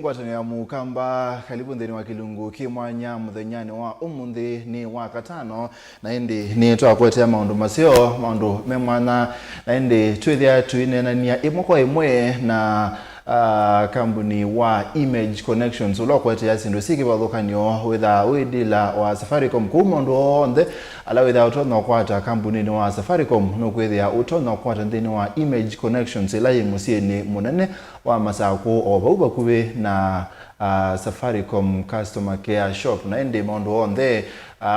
ngwatani ya mukamba karibu ndeni wa kilungu kimwanya muthenyani wa umuthi ni wa katano na indi ni twakwetea maundu masio maundu memwana na indi twithia tuinenania imwe kwa imwe na company wa Image Connections ulokwetea sindu sikivathukanio witha widila wa Safaricom kuma ndu onthe ala witha utono kwata company ni wa Safaricom no kwithia utono kwata ndini wa Image Connections ila yimusieni munene wa masako obauba kuwe na Safaricom Customer Care Shop na indi maundu onthe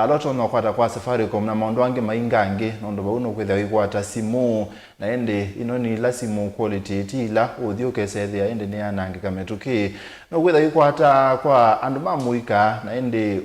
loto no kwata kwa Safaricom na maundu ange maingange nondo bauno kwithia wikwata simu na indi ino ni la simu quality tila uthioke sethia indi ni anange kametuki no kwithia wikwata kwa andu mamuika na indi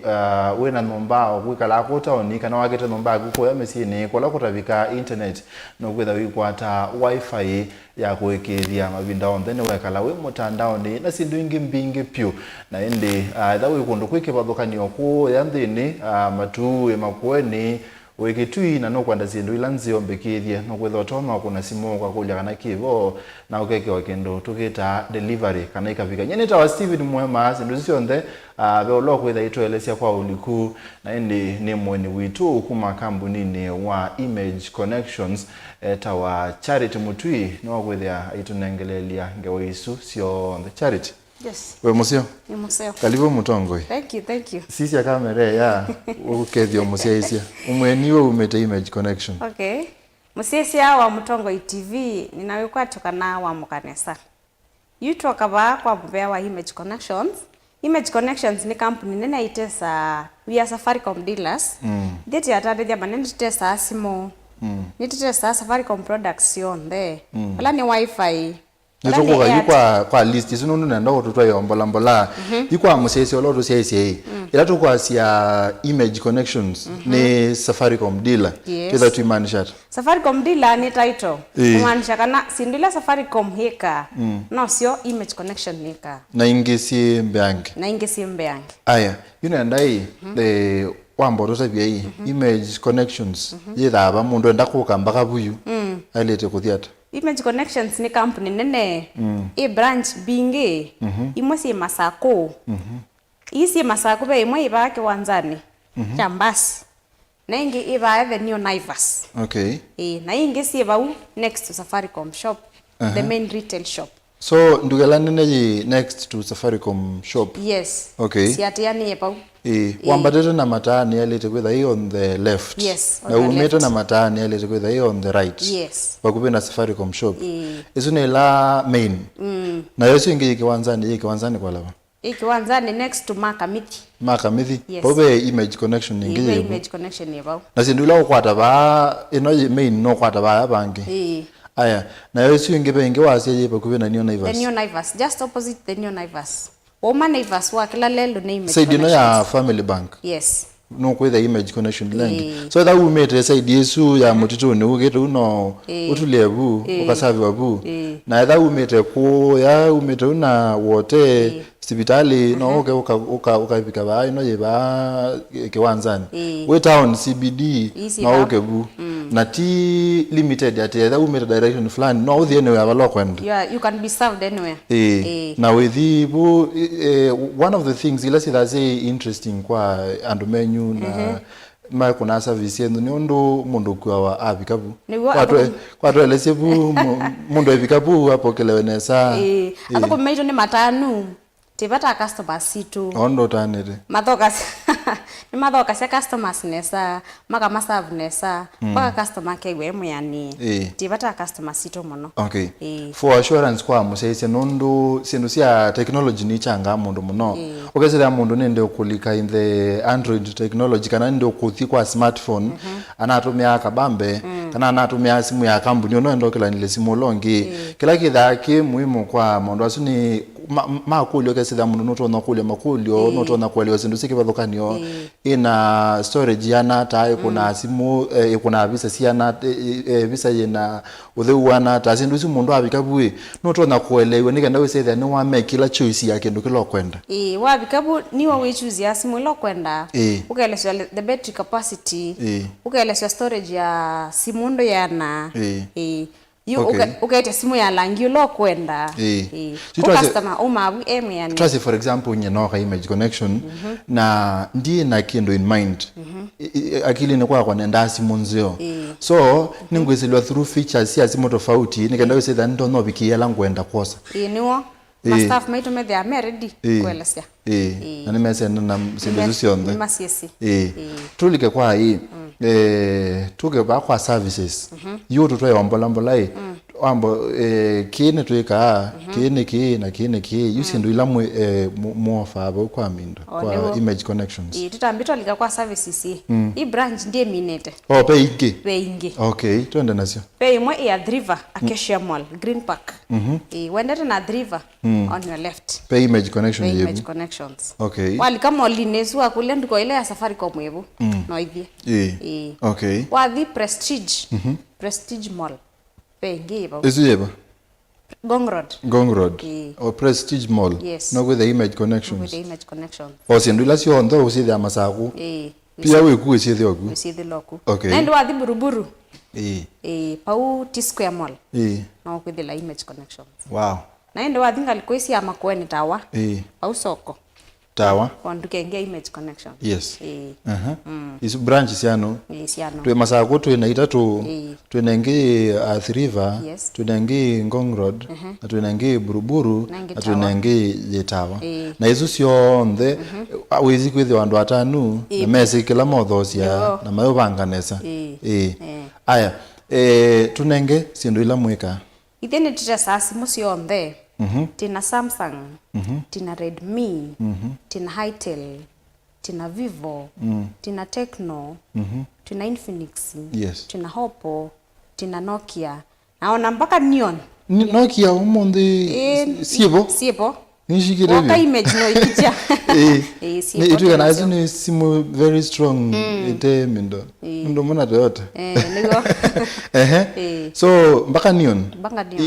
wina nomba gwikala ku town kana wakete nomba gukoya mesini kola kutavika internet no kwithia wikwata wifi ya kuwekethia mavinda onthe ni wekala wi mutandao ni na sindu ingi mbingi pyu na indi thawi kundu kwikivathukanio ku yanthini matu emakweni wekitui na no kwanda sindu ila nzio mbikithie no kwithwa toma kuna simu kwa kulya kana kivo na ukeke wa kindu tukita delivery kana ikafika nyene tawa Steven Mwema sindu cionthe be ulo kwitha itwelesia kwa uliku na indi ni mweni witu kuma kambunini wa Image Connections tawa Charity Mutui no kwitha itunengelelia ngewe isu cionthe Charity. Yes. We musio? Ni musio. Karibu Mutongoi. Thank you. Sisi ya kamera ya ukethio musia isia. Umweniwe umete Image Connection. Okay. Musia wa Mutongoi TV ninawekwa tokana wa mukanesa. Yuto kaba kwa mbea wa Image Connections. Image Connections ni company nene itesa we are Safaricom dealers. Deti atadethia manene itesa simo. Nititesa Safaricom products yonde. Ala ni wifi. Nitokuka yikwa kwa list isunu nenda otutwa yombola mbola yikwa musese oloto sese ila tukwa sia Image Connections ni Safaricom dealer teza tuimanisha Safaricom dealer ni title kumanisha kana sindila Safaricom heka no sio Image Connection heka na ingesi mbeangi aya yunendai the wambo tabia hii Image Connections yithaba mundu enda kukamba kabuyu ailete kuthiata Image Connections ni company nene e branch bingi imwe si masako isi masako be imwe iba Kiwanzani Chambasi na ingi iba Avenue Naivas na ingi si iba next to Safaricom shop the main retail shop so ndugela nene next to Safaricom shop yes si atiani iba wambatete na matani yalete kwitha hii on the left na umete na matani yalete kwitha hii on the right wakupe na Safaricom shop isune la main na yosi ingi Kiwanzani kwa lava Kiwanzani next to Makamithi pobe Image Connection ingi Image Connection yebao na sindula ukwata ba ino main no kwata ba abange aya na yosi ingi be ingi wasi yeba kupe na New Naivas the New Naivas just opposite the New Naivas Oma Naivas wa kila lelo na Image Connection. Side ya Family Bank. Yes. No kwetha Image Connection lengi. So that we made side yesu ya mutituni ugete uno utulevu ukasavi wabu. Na that we made ko ya umete una wote hospitali no ukafika ba ino yeba Kiwanzani. We town CBD no ukebu. Na T limited at that we made direction plan no the anywhere abalokwenda. You can be served anywhere. Now with the one of the things ila sida say interesting kwa and menu na ma kuna service yenu nyondo mundu kwa abikabu kwa to lesebu mundu abikabu hapo kelewenesa hapo mejo ni matanu tibata customers situ ondo tanete mathoka cia customers nesa maka serve nesa paka customer kewe muyani tibata customers situ muno for assurance kwa musese nondo sindu cia technology ni changa mundu muno okesera mundu nende okulika in the Android technology kana nende okuthi kwa smartphone anatumia kabambe kana anatumia simu ya kambuni no ndo kila nile simu longi kila kidhaki muhimu kwa mundu asuni makulyo kesida mundu notona kulya makulyo notona kwalyo sindu sikivathukanio ina storage yana ta kuna simu kuna visa siana visa yena uthiwana ta sindu si mundu abikabu notona kwelewa nikenda wese ni wa make kila choice yake ndo kilo kwenda wabikabu ni wa choose ya simu ilo kwenda ukaelezwa the battery capacity ukaelezwa storage ya simu ndo yana ukaita simu ya langi ulo kwenda customer umabu eme yani trust for example nyenoka image connection na ndiye na kindu in mind akili ni kwa nenda simu nzio so ningwezelwa through features ya simu tofauti nikaenda wese that ndo no bikiela ngwenda kosa niwo staff maitu me they are married kwelesya na nimesenda na solution ni masiesi tulike kwa hii tuke ba kwa services yoto twa yombola ambo kine tuika kine ki yusindu ila mo fabo kwa mindo kwa image connections tutambitwa lika kwa services hii branch ndiye minete pe ingi okay twende nasio pe imwe ya Driver Acacia Mall Green Park wendete na Driver on your left pe image connection yebu image connections okay wali kama lineswa kule ndiko ile ya Safaricom yebu no ithie okay wathi Prestige Mall Pengiba. Isiyeba. Gong Road. Or Prestige Mall. Yes. No with the image connections. With the image connections. Osindula siondo usithe amasaku. Pia wiku isithe oku. Isithe loku. Okay. Nendo wathi buruburu. Pau T-Square Mall. No with the image connections. Wow. Nendo wathi ngalikoisi amakweni tawa. Pau soko. Tawa. Ondukenge image connection. Yes. Is branch siano. Siano. Twe masako twe naita tu twenenge River, twenenge Ngong Road, twenenge Buruburu, twenenge Yetawa. Na hizo sio ndhe awezi kwethe wandu atanu na mesi kila mothosia na mayo banganesa. Aya. Tunenge sindu ila mweka. Ithene tita sasi musio ndhe. Tina Samsung, tina Redmi, tina Hitel, tina Vivo, tina Tecno, tina Infinix, tina Oppo, tina Nokia. Naona mpaka Neon. Nokia umonde siebo? Nishikire waka image no ikicha. Itu yana azu ni simu very strong ite mindo. Ndo mwana yote. Nigo. So mpaka Neon.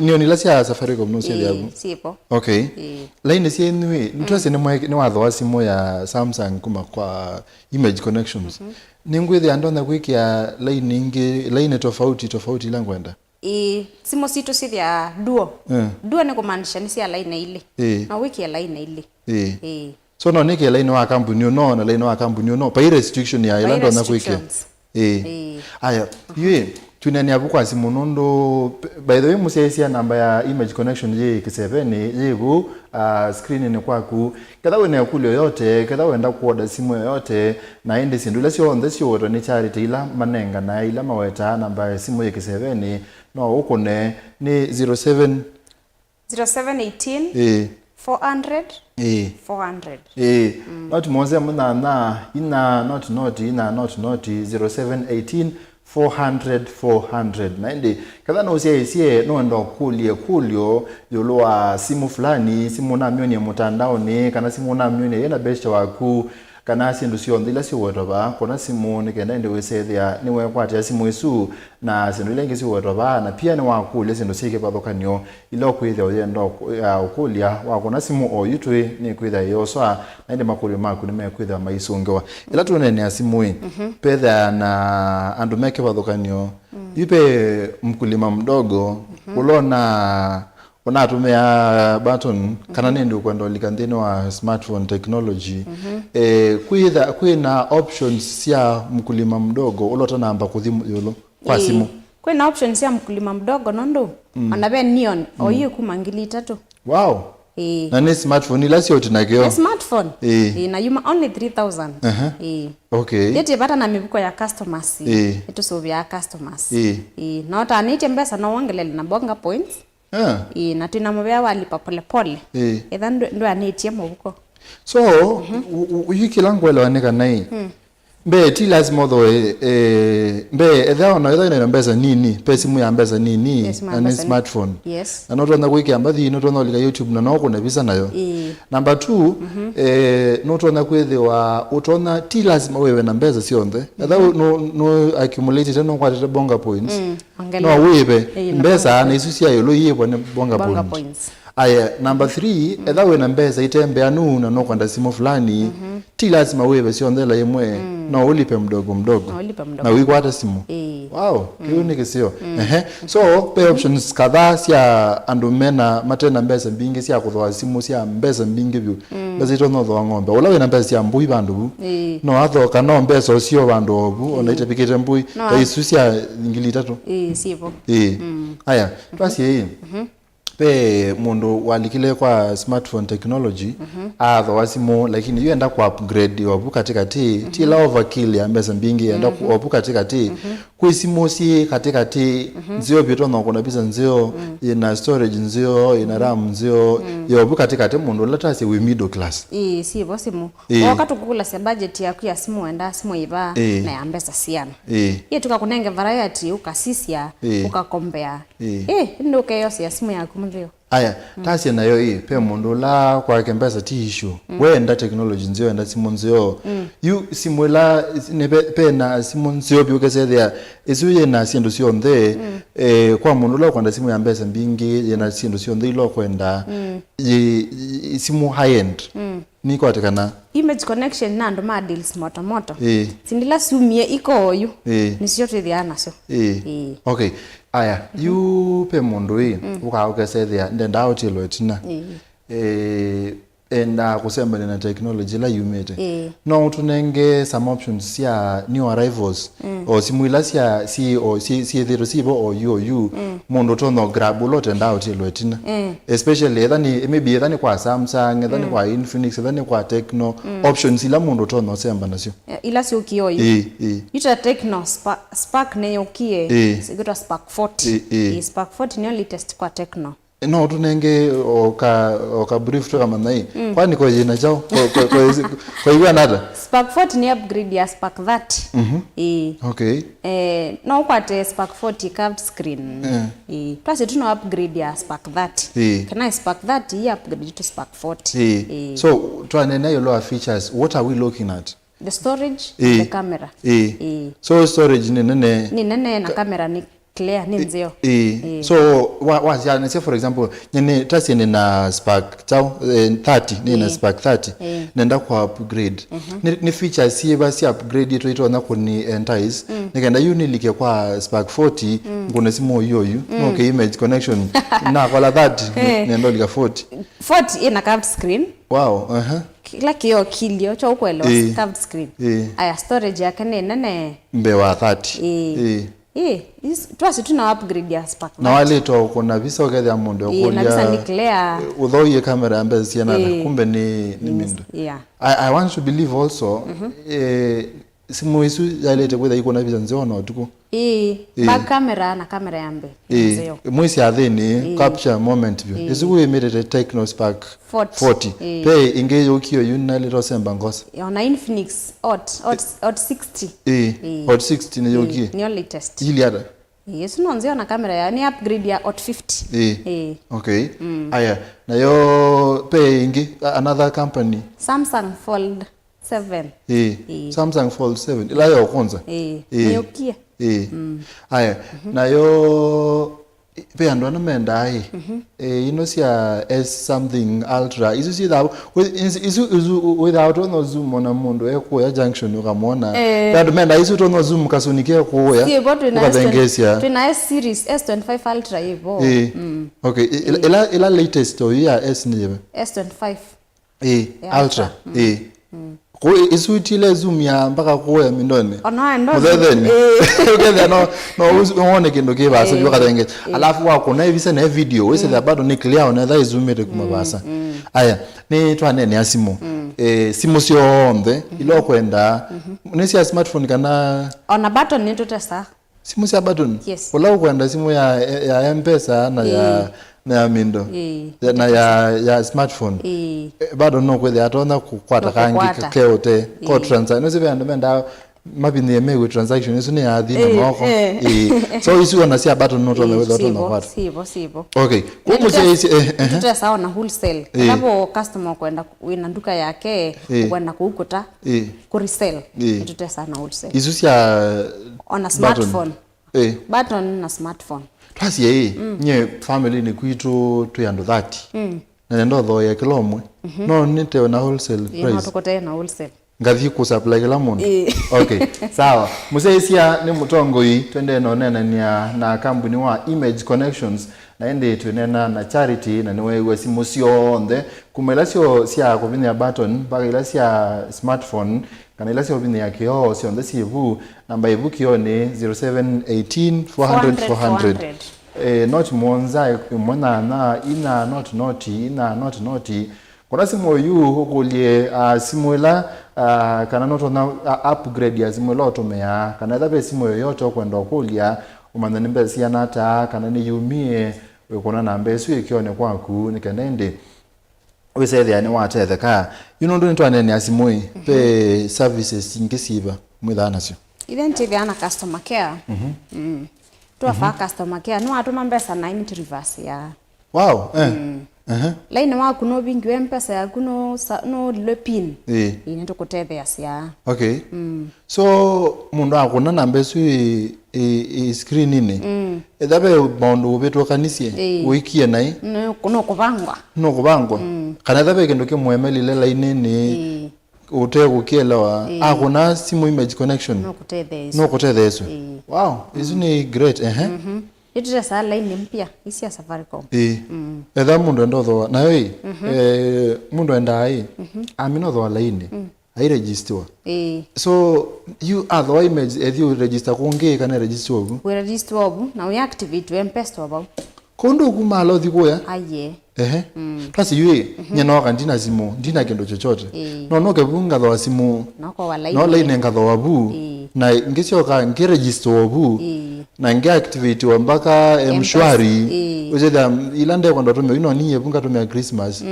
Neon ila sia Safaricom no sia yabu. Sipo. Okay. Line sia niwe nitwase ni watho simu ya Samsung kuma kwa image connections. Ningwethe andona kwikia line tofauti ila ngwenda. Simu situ sithia duo. Duo ni kumaanisha ni sia line ile. Na wiki ya line ile. So no nike line wa kampuni no na line wa kampuni no. Pa restriction ya ilando na kwikia. Aya, yue tunani abukwa simu nondo by the way musesia namba ya image connection ye K7 yego screen ni kwaku kada wene yakuli yote kada wenda kuoda simu yote na ende sindula sio on this yoto ni charity ila manenga na ila maweta namba ya simu ye K7 no ukone ni 0718 400 400 not moze muna na ina not 0718 400 na ndi kadha no sie no ndo kulio yoloa simu fulani simu na myoni mtandao ni kana simu na myoni yena best waku kana sindu sio ndila si wotoba kona simu ni kenda ndi wesethia ni we kwati simu isu na sindu lengi si wotoba na pia ni wakule sindu sike badokanyo ilo kwithia oyendo ya ukulia wakona simu o yutwe ni kwithia yoswa na ndi makuli maku ni mekwithia maisungewa ila tunene ya simu pedha na andu meke badokanyo yupe mkulima mdogo ulona unatumia button kana nende ukwenda likandeni wa smartphone technology kuina options sia mkulima mdogo ulota namba kuthimu yolo kwa simu kuina options sia mkulima mdogo nondo anabe Neon oyiye kumangili 3 wow na ni smartphone ila sio tinageo smartphone na yuma only 3000 okay yete bata na mibuko ya customers eto so vya customers not anite mbesa no wangelele na bonga points na tunamwambia walipa pole etha ndo anetie mubuko so wiki langu elewaneka nai mbe ti lazima tho mbe etha ona etha mbesa nini pesimu ya mbesa nini na smartphone na no tona kwiki ambathi no tona lika YouTube na no kuna visa nayo number 2 no tona kwethe wa utona ti lazima wewe na mbesa sionthe etha no accumulate no kwatete bonga points no wewe mbesa na isusia yolo yebo ne bonga points aya number 3 etha we na mbesa itembe anu na no kwanda simu fulani ti lazima wewe sionthe la yemwe no ulipe mdogo na wikwata simu Wow, kiu ni kisio. So pay options kadhaa cia andu mena matena mbesa mbingi cia kuthwa simu cia mbesa mbingi biu. Mbesa ito no thwa ng'ombe. Ula wina mbesa cia mbui bandu bu. No athoka no mbesa ucio bandu obu ona itapikite mbui ta isu cia 3,000. Sipo. Aya, basi pe mundu walikile kwa smartphone technology athwa simu lakini yenda ku upgrade obu katikati ti la overkill ya mbesa mbingi yenda ku obu katikati kwi simu si katikati nzio bito no kuna bisa nzio ina storage nzio ina RAM nzio yobu katikati mundu latasi we middle class sipo simu wakati kukula se budget yaku ya simu enda simu iba na ya mbesa siana ye tukakunenge variety ukasisia ukakombea ndio kayose ya simu yaku mndio aya tasi nayo pe mundu la kwa kembesa ti issue wenda technology nzio enda simu nzio you simula ne pe na simu nzio byukesethia isuye na sindu sio nthe kwa mundu la kwenda simu ya mbesa mbingi yena sindu sio nthe lo kwenda simu high end ni kwa tekana image connection na ndo ma deals moto sindila sumie iko oyu ni sio twithiana so okay aya you pe mundu ukaukesethia ndenda utilo etina enda kusema na technology la yumete no tunenge some options cia new arrivals o simuila cia si thero sibo o you mundu tono grab lot and out iloetina especially maybe kwa Samsung kwa Infinix kwa Tecno options ila mundu tono semba nasio ila sio kiyoyo ita Tecno Spark ne yokie sigura Spark 40 Spark 40 ni only test kwa Tecno no tunenge oka brief to kama nai kwani kwa jina chao kwa hiyo nada Spark 40 ni upgrade ya Spark 30 okay no kwate Spark 40 curved screen plus tuna upgrade ya Spark 30 kana Spark 30 ya upgrade to Spark 40 so twanene yo lower features what are we looking at the storage the camera so storage ni nene na camera ni clear ni nzio so what ya say for example nyene tasi ni na Spark chao 30 ni na Spark 30 nenda kwa upgrade ni features si basi upgrade ito na kuni entice nikaenda unilike kwa Spark 40 ngone simu yoyu no okay image connection na kwa 30 nenda lika 40 ina curved screen wow kila kilio cho ukwelo curved screen aya storage yake nene mbewa 30 twasi tuna upgrade ya Spark na wale to kuna visa oketha mundu okulia uthoye camera ambaye siana kumbe ni mindo I want to believe also simu isu yalete kwetha iko na visa nziona otuko back camera na camera yambe nzio mwisi athini capture moment view isu imirete Tecno Spark 40 pe ingeje ukiyo yuna little semba ngosa ona Infinix Hot 60 Hot 60 ni yoki ni latest ili ada yesu no nzio na camera ya ni upgrade ya Hot 50 okay aya na yo pe ingi another company Samsung Fold 7 Samsung Fold 7 ila yo kwanza ni yoki aya na yo pe ando na menda sia S something ultra isu si that isu without no zoom on mundo eko ya junction ukamona ando menda isu to no zoom kasunike ko ya ukabengesia tuna S series S25 ultra hivyo okay ila latest ya S ni S25 ultra ko isu tile zoom ya mpaka ko ya mindone no then okay no uone kindo kiba so yoka denge alafu wako na hivi sana video wese da bado ni clear on that zoom ile kumabasa aya ni twane ni asimo simu sio onde ilo kwenda nesi ya smartphone kana ona button ni totesa simu ya button wala kwenda simu ya M-Pesa na ya mindo na ya smartphone bado no kwethe atona kukwata kangi keote ko transfer no sibe andamenda mabini yemewe transaction isu ni athina moko so isu ona sia button no tona wethe atona kwata sibo okay kumuse tuta sawa na wholesale hapo customer kwenda wina nduka yake kwenda kuukuta ku resell tuta sawa na wholesale isu sia on a smartphone button na smartphone twasi nye family ni kwitu 230 na ndo tho ya kilomwe no nite na wholesale price tukote na wholesale ngathi ku supply kila mundu okay sawa museisia ni mutongoi twende nonena na kampuni wa Image Connections na ende tunena na Charity na niwe wesimu cionthe kumela cio cia kuvinya button mpaka ila cia smartphone kana ila cia kuvinya kio cionthe civu namba ivu kio ni 0718 400 400 not monza mwana na ina not noti kuna simu yu hukulie simuela kana noto na upgrade ya simuela otomea kana dhabe simu yoyote kwenda okulia umanda nimbesi ya nata kana ni yumie wekona na mbesu ikione kwaku nikanende wese yani watetheka ndo nitwane ni asimui pe services ingesiba mwithana cio event yana customer care tuafa customer care no atuma mbesa na imiti reverse ya wow line waku no bingi mpesa yaku no le pin ini tukutethea cia okay so mundu akuna na mbesu screen ini ethabe bondo ubetwa kanisie wikie nai no kubangwa kana ethabe kindu kimwe lile line ni utego kielewa akuna simu Image Connection no kutethesu wow isn't great Itire saa line mpya isi ya Safaricom etha mundu ndotho na yo mundu endai amino tho line ai register so you are the image as you register kunge kana register obu we register obu na we activate M-Pesa obu kondo kumalo thikuya aye plus yue nyano kandina simu ndina kendo chochote no kebunga tho simu no line ngatho wabu na ngisioka ngiregister obu na ngiactivate mpaka mshwari ujeda ilande kwando tume ino niye bunga tume Christmas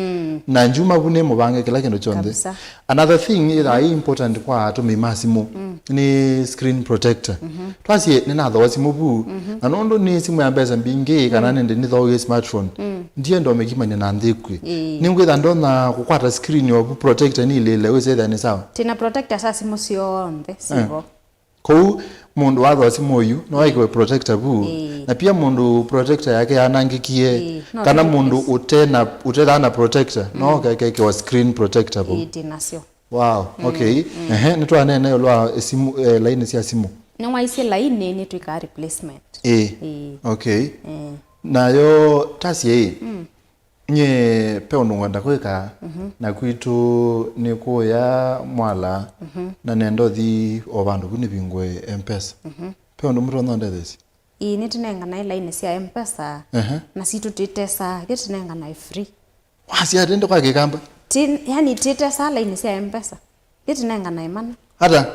na njuma bune mubange kila kendo chonde another thing is important kwa tume masimu ni screen protector twasi nina tho simu bu na nondo ni simu ya mbeza mbingi kana nende ni tho smartphone ndiye ndo mekimanya na ndikwe ningwetha ndona kukwata screen obu protector ni ile ujeda ni sawa tina protector sa simu cionthe sivo ko mundu watho simu uyu no aikwe protector bu na pia mundu protector yake anangikie kana mundu utena protector no keke wa screen protector bu tinasio wow okay nitwa nene lwa simu line cia simu no waisi line ni twika replacement okay nayo tasie nye peo ngwenda kweka na kwitu ni kuya mwala na nendo thi obandu kuni bingwe M-Pesa peo ndo mtu nonde this ni tinenga na line cia M-Pesa na situ titesa gitinenga na free wasi atende kwa kikamba yani titesa line cia M-Pesa gitinenga na imana hata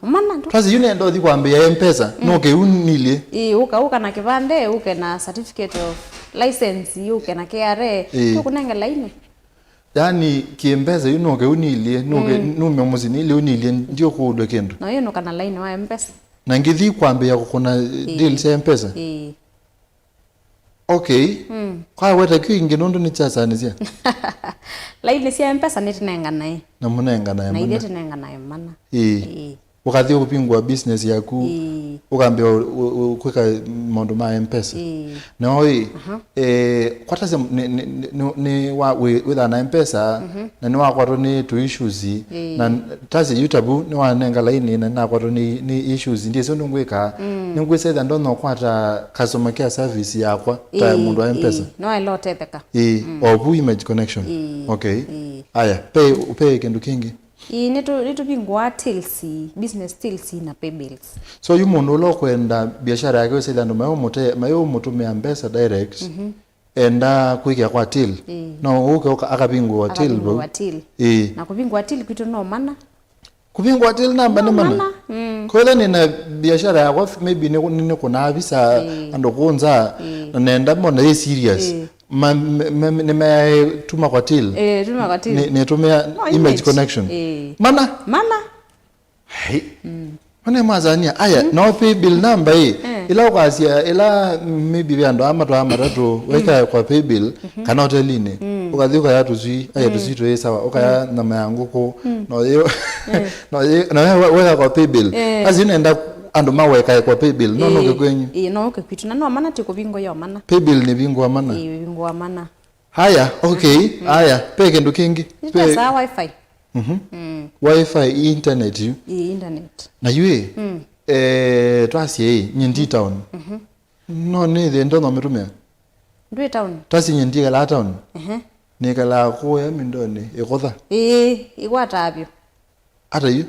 mana ndo kazi yune ndo thi kwambia M-Pesa no ke unilie uka na kibande uke na certificate of license uke na KRA kunenga line yani kiembeza yuno ke unilie no ke nume muzini ile unilie ndio kuudwe kendo no yino kana line wa M-Pesa na ngithi kwambia kuna deal ya M-Pesa okay kwa weta kingi nondo ni chasa nisia line cia M-Pesa nitinenga nae na munenga nae na ile tinenga nae mana ukathi ukupingwa business yaku ukambia kweka mondo ma M-Pesa na oi kwata se ni wa with na M-Pesa na ni wa kwato ni to issues na tazi yutabu ni wa nenga line na kwato ni issues ndiye so ndungweka ningwese tha ndono kwata customer care service yakwa ta mundu wa M-Pesa no I lot etheka obu Image Connection okay aya pay kindu kingi nitu bingwa tills business tills na pay bills so yu mundu lo kwenda biashara yake wese ndo mayo mutumia M-Pesa direct enda kuikia kwa till no uke akabingwa till bro na kubingwa till kwitu no mana kubingwa till namba ni mana kwa ni na biashara yako maybe ni kuna visa ando kunza nenda mbona serious tuma kwa till tuma kwa till ni tumia Image Connection mana hey mana mazania aya no pay bill number ila kwasia ila maybe biando ama to amaratu weka kwa pay bill kana hoteline ukathi kwa yatu zui aya tuzito sawa ukaya na mayangu ko no yo no weka kwa pay bill azinaenda ando maweka kwa pay bill no ke kwenyu no ke kwitu na no mana tiko bingo yo mana pay bill ni bingo wa mana bingo wa mana haya okay haya pay kindu kingi pesa wifi wifi internet yu internet na yue twasi nyindi town no ni the ndo no metumia ndwe town twasi nyindi kala town ni kala ko ya mindone ikotha igwatabyo ata yu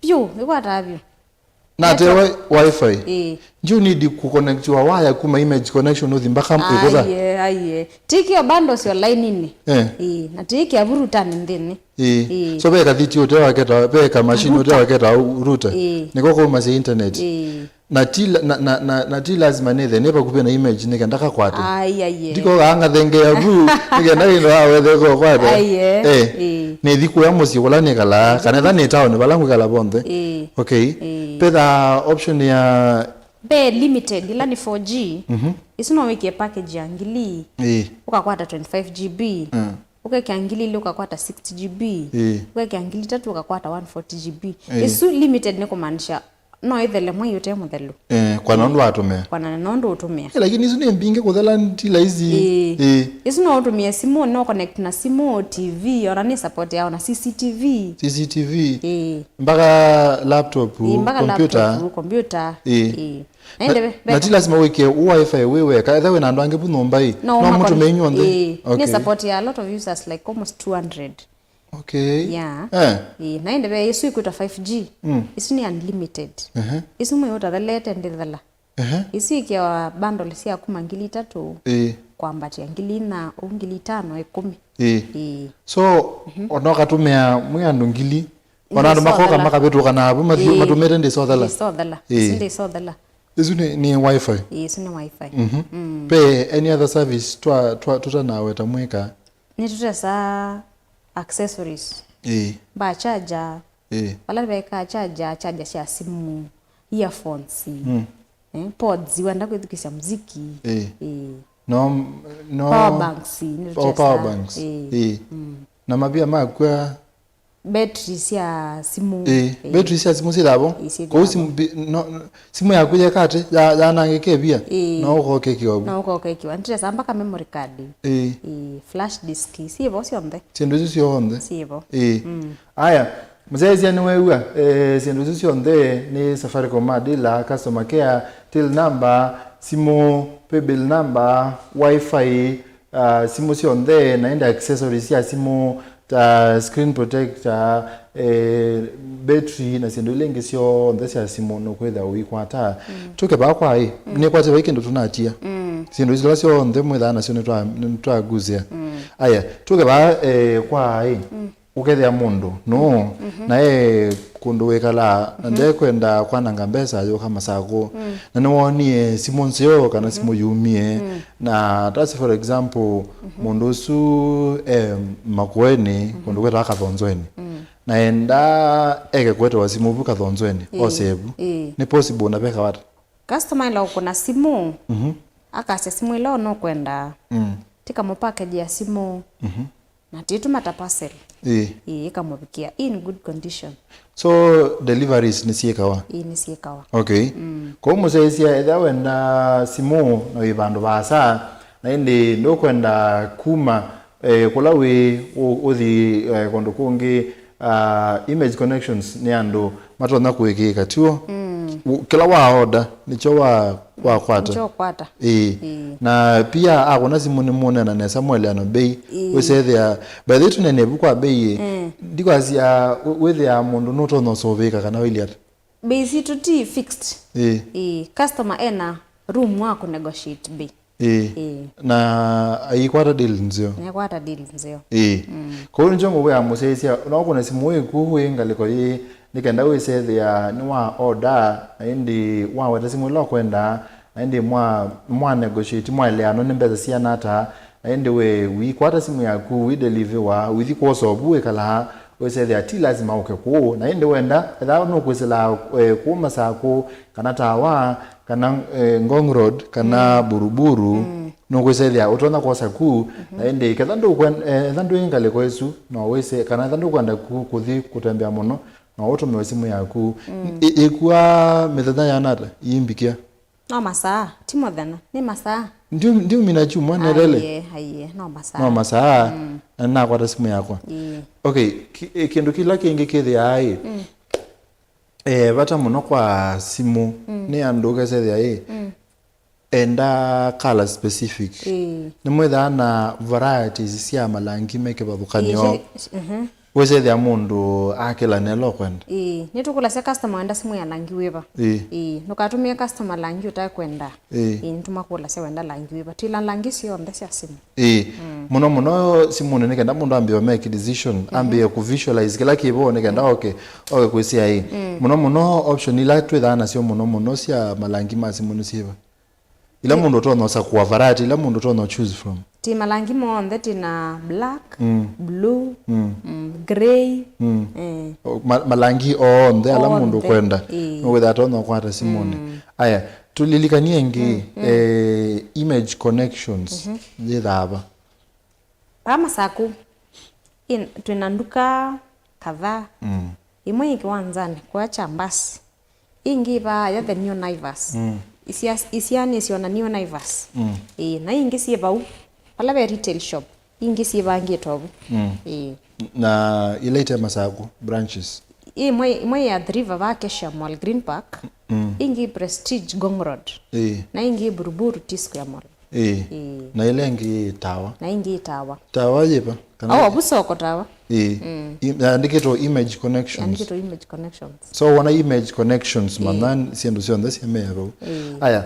byo igwatabyo na te wifi you need ku connect your wire kuma image connection uthi mbaka ikotha aye tiki yo bundles yo line ni na tiki ya buruta ndini so be ka thiti ote waketa be ka machine ote waketa router niko ko mase internet na ti lazima nethe neba kupe na image nika ndaka kwate ndiko anga thenge ya bu nika ndari ndo awethe ko kwate ne thiku ya musi wala ne kala kana tha ne town balangu kala bonde okay peda option ya be limited ila ni 4G isino wiki package ya ngili ukakwata 25 GB ukakiangili ile ukakwata 60 GB ukakiangili 3 ukakwata 140 GB isu limited ni kumaanisha no ithele mwe yote muthelu kwa nondo atumia kwa nondo utumia lakini isu ni mbinge kuthela ntila hizi isu no utumia simu no connect na simu TV ona ni support yao na CCTV mpaka laptop computer na ti lazima weke wifi wewe ka ewe na ndo angebu nombai no mtu menyu onde ni support ya a lot of users like almost 200 na ndebe isu ikuta 5G isu ni unlimited isu mwe yota thalete ndithala isu ikiwa bundle sia kuma ngili 3 kwamba tia ngili na ngili 5 so onoka tumia mwandu ngili ona ndo makoka makabetu kana abu matumete ndi sodhala ndi sodhala isu ni wifi isu ni wifi pe any other service twa nawe tamweka ni tutesa accessories ba charger wala beka charger cia simu earphones pods wanda kwithukisha muziki no power banks na mabia makwa battery cia simu battery cia simu silabo ko simu ya kuja kate ya nangeke bia no uko kekiwa ntire samba ka memory card flash disk sibo sionde sindu sionde sibo aya mzee ni wewe sindu sionde ni Safaricom adila customer care till number simu paybill number wifi simu sionde naenda accessories ya simu screen protector battery na sindu lengi sio ndesi ya simu no kwetha wikwata tuke ba kwa ni kwate weekend tunatia sindu zila sio ndhe mwetha na sio twa guzia aya tuke ba kwa ukethia mundu no na kundu wekala nde kwenda kwananga mbesa yo kama sako na niwonie simu nsio kana simu yumie na that's for example mundu su makweni kundu kweta kathonzweni na enda kweta wa simu buka thonzweni osebu ni possible na beka wata customer ila uko na simu akase simu ila no kwenda tika mo package ya simu na titu mata parcel ikamubikia in good condition so deliveries ni siekawa ni siekawa okay ko musesia etha wenda simu no ibandu basa na indi ndo kwenda kuma kula we uthi kondo kungi image connections ni andu matona kuikika tuo kila wa order nicho wa kwata na pia akona simu ni mone na Samuel ano bei we say there by the tune ne bukwa bei because ya with ya mundu no tono soveka kana wiliat bei si tuti fixed customer ena room wako negotiate bei na aikwata deal nzio ko njongo we amusesia no kuna simu we kuwe ngaliko nikenda we say there ni wa order indi wa wata simu lo kwenda indi mwa negotiate mwa ile ano nimbeza sia nata indi we kwata simu yaku we deliver wa with course obuwe kala we say there ti lazima ukeko na indi wenda etha no kwesela kuma sako kana tawa kana Ngong Road kana Buruburu no kwesela utona kosa ku na indi kadhandu thandu ingale kwesu no wese kana thandu kwenda kuthi kutembea muno na auto mwesimu yaku ikuwa methodha ya nata imbikia no masaa timothena ni masaa ndio minachu mwana lele aiye no masaa na kwa simu yako okay kindu kila kingi kithi ai bata muno kwa simu ni anduga sethe enda color specific ni mwetha na varieties cia malangi meke babukanio wese thia mundu akila nelo kwenda ni tukula se customer enda simu ya langi weba nukatumia customer langi utakwenda nituma kula se wenda langi weba tila langi sio nda cia simu muno simu ne kenda mundu ambio make decision ambio ku visualize kila kibo ne kenda okay kwisia muno option ila twethana sio muno cia malangi ma simu no siba ila mundu tono sa kwa variety ila mundu tono choose from ti malangi monde tina black blue gray malangi onde ala mundu kwenda without tono kwa simone aya tulilikanie ngi image connections thaba kama saku tunanduka kadhaa imwe ikiwanzani kwa chambasi ingi ba ya the new Naivas isiani siona new Naivas na ingi si bau pala be retail shop ingi si bangi tobu na ilete masaku branches imwe ya driver ba Kesha Mall Green Park ingi Prestige Gong Road na ingi Buruburu Tisco ya Mall na ile ingi tawa na ingi tawa yepa kana busoko tawa andiketo image connections so wana image connections manan siendo sio ndasi mero aya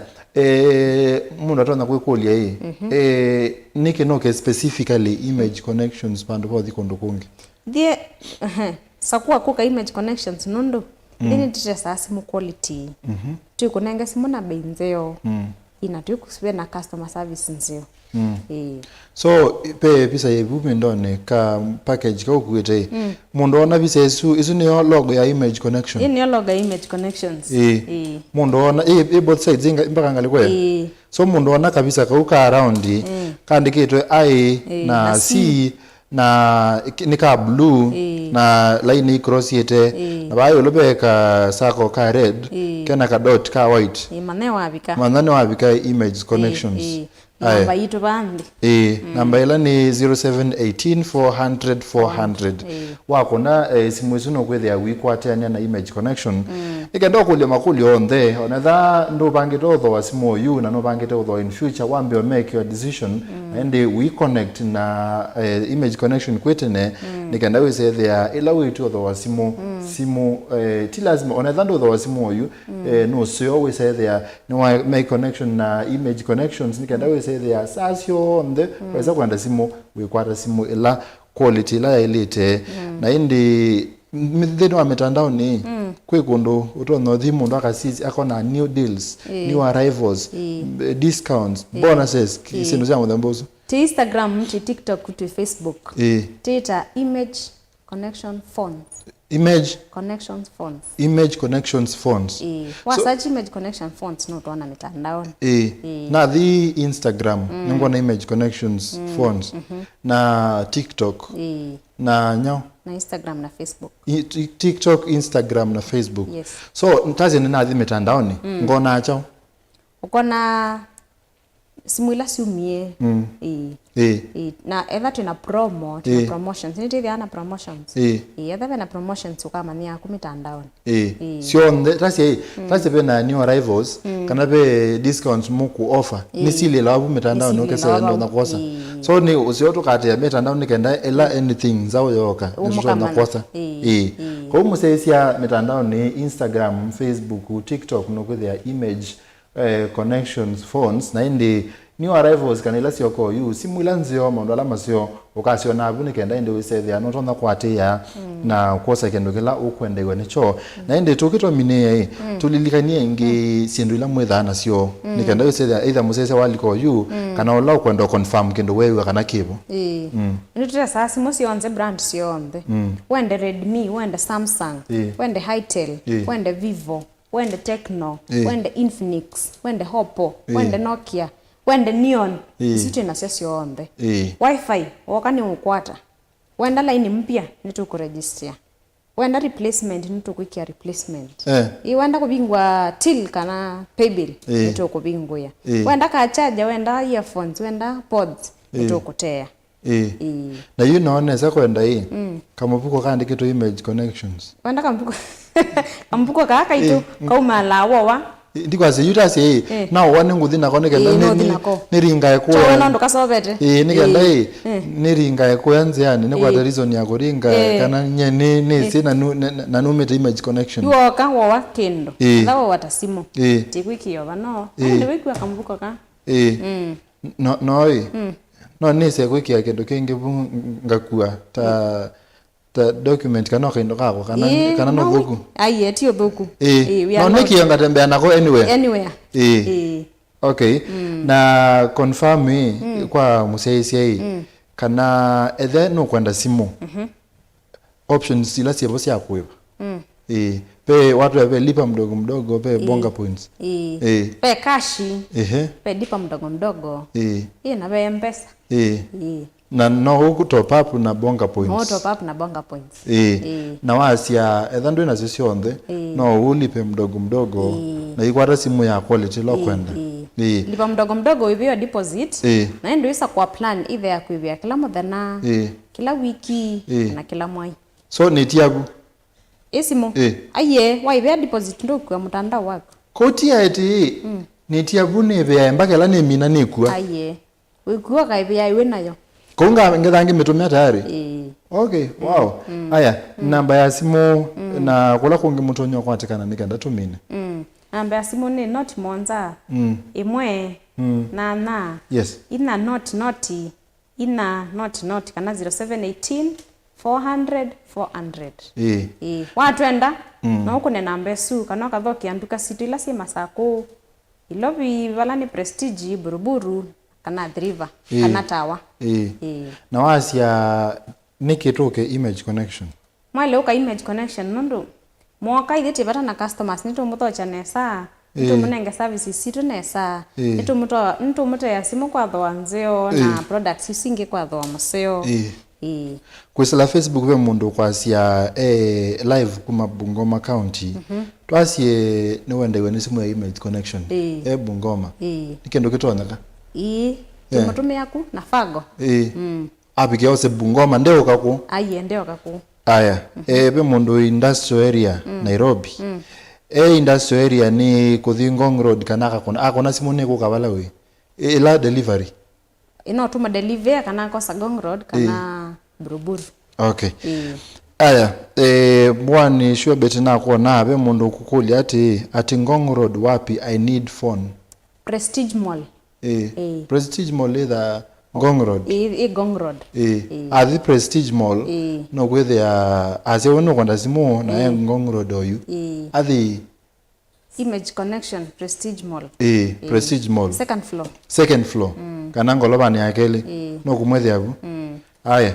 mundu atona kwikulia nike noke specifically image connections pando podi kondokungi die sakuwa kuka image connections nondo ini tete sasa mu quality tu kunenge simu na benzeo ina tu kusibe na customer service nzio so pe pisa yebu ndone ka package ka ukuite mundu ona pisa isu ni logo ya image connection ni logo ya image connections mundu ona both sides mpaka ngalikwe so mundu ona kabisa ka uka around kandikitwe I na C na nika blue na line cross yete na bayo lobeka sako ka red kena ka dot ka white manane wabika image connections namba yitu bandi namba ila ni 0718 400 400 wako na simu isuno kwethia wikwatania na image connection ikenda kulia makuli onthe onatha ndo bangite utho wa simu yu na no bangite utho in future wambe make your decision and we connect na image connection kwetene nikenda wesethia ila witu utho wa simu ti lazima onatha ndo utho wa simu yu no sio wesethia no make connection na image connections nikenda wesethia sasio onde wesa kwenda simu wikwata simu ila quality ila elite na indi mithino wa mitandao ni kwe kundu utono thimu ndo akasisi akona new deals new arrivals discounts bonuses kisindu cia muthembozo ti Instagram ti TikTok ti Facebook Twitter image connection phones image connections phones search image connection phones no tuona mitandao na the Instagram ngona image connections phones na TikTok na nyao na Instagram na Facebook TikTok Instagram na Facebook yes. So ntazi nina the mitandaoni ngona achao ukona simu ila siumie na either tuna promo tuna promotions ni tithi ana promotions either na promotions ukama ni aku mitandaoni sio tasi pe na new arrivals kana pe discounts muku offer ni sile labu mitandaoni okese ndo nakosa so ni usio tukate ya mitandaoni kenda ela anything zao yoka ndio nakosa kwa musesia mitandaoni Instagram Facebook TikTok no kwethia image connections phones na indi new arrivals kanila sioko yu simu ilanzio mondo alama sio ukasio na abuni kenda indi wisethia no tona kwatia na kosa kendo kila ukwende gwenecho na indi tukitwa mine tulilikanie ngi sindu ila mwethana sio nikenda wisethia either musese waliko yu kana ola kwenda confirm kendo wewe kana kibo nitira sasa mosi onze brand sio onde wende Redmi wende Samsung wende Hitel wende Vivo wende Tecno wende Infinix wende Oppo wende Nokia wende Neon situ na sesio onde wifi wakani ukwata wenda line mpya nitukuregister wenda replacement nito kwikia replacement wenda kubingwa till kana paybill nito kubingwa wenda ka charger wenda earphones wenda pods nito kutea na you know neza kwenda kama buko kaandikito image connections wenda kambuko kaka itu kaumalawa wa ndikwaze yutasi nawo wane nguthi nako niringa ekuwa chawena ndo kasobete nikenda niringa ekuwa nze yani ne kwa reason ya kuringa kana nye ni sina na numete image connection yoka wa kendo ndawo watasimo tikwikio bano ndi wikwa kambuko ka no nise kwikia kendo kingi ngakua ta document kana kaindo kako kana no thuku ai etio thuku no nikiyo ngatembea nako anywhere okay na confirm kwa museisi kana ethe no kwenda simu options ila sievo sia kuiba pe watu wape lipa mdogo pe bonga points pe kashi pe lipa mdogo na pe mpesa na no top up na bonga points no top up na bonga points na wasia ethandu ina zisionthe no ulipe mdogo na ikwata simu ya quality lo kwenda lipa mdogo hivyo deposit na ndio isa kwa plan either ya kuivia kila muthenya kila wiki na kila mwai so ni tiabu esimo aye waivia deposit ndo kwa mtandao wako kotia eti ni tiabu ne bya mpaka la ne mina ne kwa aye wikuwa kaivia iwe nayo konga ngethangi mitumia tayari okay wow aya namba ya simu na kula kungi mutonyo kwatikana nikenda tumine namba ya simu ni not monza imwe na yes ina not kana 0718 400 watwenda no kune namba su kana kathoki anduka situ ila si masako ilobi valani prestige buruburu kana driver kana tawa na wasia nikitoke image connection mwale uka image connection nondo mwaka ithiti bata na customers nito muthocha nesa nito munenge services situ nesa nito muto ya simu kwa thwa nzeo na products isinge kwa thwa museo kwesela Facebook ve mundu kwasia live kuma Bungoma County twasie ni wenda iwe ni simu ya image connection Bungoma nikendo kitonyaka mutume yaku na fago apikia ose Bungoma ndeo kako aye ndeo kako aya be mundu industrial area Nairobi industrial area ni kuthi Ngong Road kana akona simu ne kukabala we ila delivery ino tuma delivery kana kosa Ngong Road kana Buruburu okay aya bwani sure beti na kuona be mundu kukuli ati Ngong Road wapi I need phone Prestige Mall Prestige Mall either Ngong Road Ngong Road the Prestige Mall no where they are as you know kwenda simu na Ngong Road oyu the image connection Prestige Mall Prestige Mall second floor kana ngoloba ni akele no kumwethe abu aya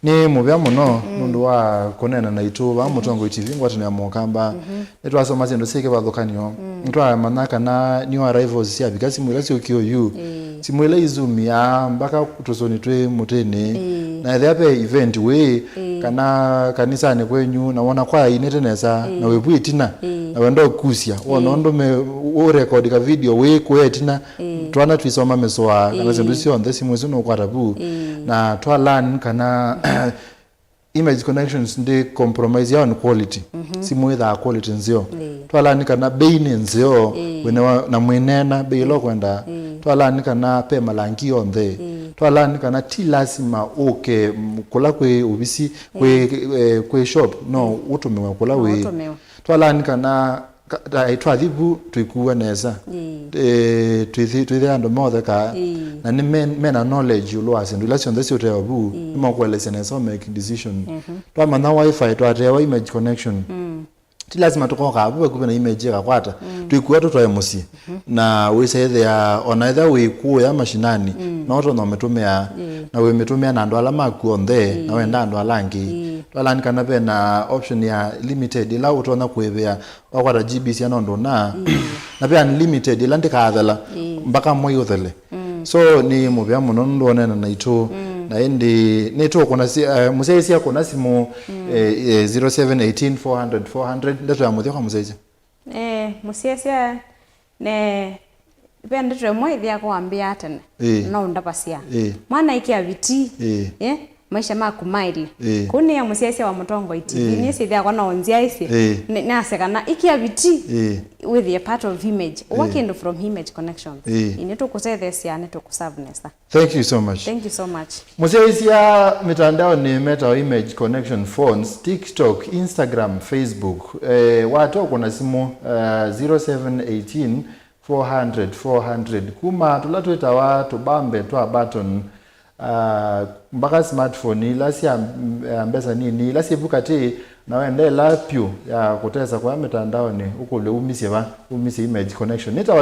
ni mubya muno nundu wa kunena na ituba mutongo TV ngwati ya mokamba etwasoma zendo sike bathukanio ntwa manaka na new arrivals sia bikasi mwela sio kioyu simwela izumia mpaka kutosoni twe mutene na theape event we kana kanisa ne kwenyu naona kwa inetenesa na webu itina na wendo kusia wonondo me o record ka video we kwetina twana twisoma mesoa kana zendo sio on this mwezi no kwatabu na twalan kana image connections ndi compromise on quality simu either quality nzio twala kana bei nzio wena na mwenena bei lo kwenda twala kana pe malangi onthe twala kana ti lazima okay kula kwe ubisi kwe shop no utumewa kula we twala kana twathibu twikuwa neza twithi ando mothe ka na ni mena knowledge ulo asendu la sionde sio teabu ima kwelese neza make decision twa mana wifi twatewa image connection ti lazima tukoka abu kubena image ka kwata twikuwa tutwa musi na we say there on either we kuya mashinani na oto no metumia na we metumia na ndo alama kuonde na wenda ndo alangi twala kana pe na option ya limited ila utona kuevea wakwata GBC anondo na pe unlimited ila ndika adhala mpaka moyo thele so ni mubya muno ndonena na ito na indi neto kuna musaisi yako na simu 0718 400 400 ndeto ya muthia kwa musaisi musaisi ne bende twemwe ithia kwambia atene no ndapasia mwana ikia viti maisha maku maili kuni ya musaisi wa Mutongo TV ni sithia kwa naonzia isi nasekana ikia viti with a part of image working from image connections ineto kusethesia neto kuservenesa. Thank you so much. Thank you so much. Musaisi ya mitandao ni Meta Image Connection Phones, TikTok, Instagram, Facebook. Watu kuna simu 0718 400 400 kuma tulatwita watu bambe twa button mpaka smartphone ilasi ambesa nini ilasi vukati na wende lapyo ya kutesa kwa mitandao ni ukule umisi image connection.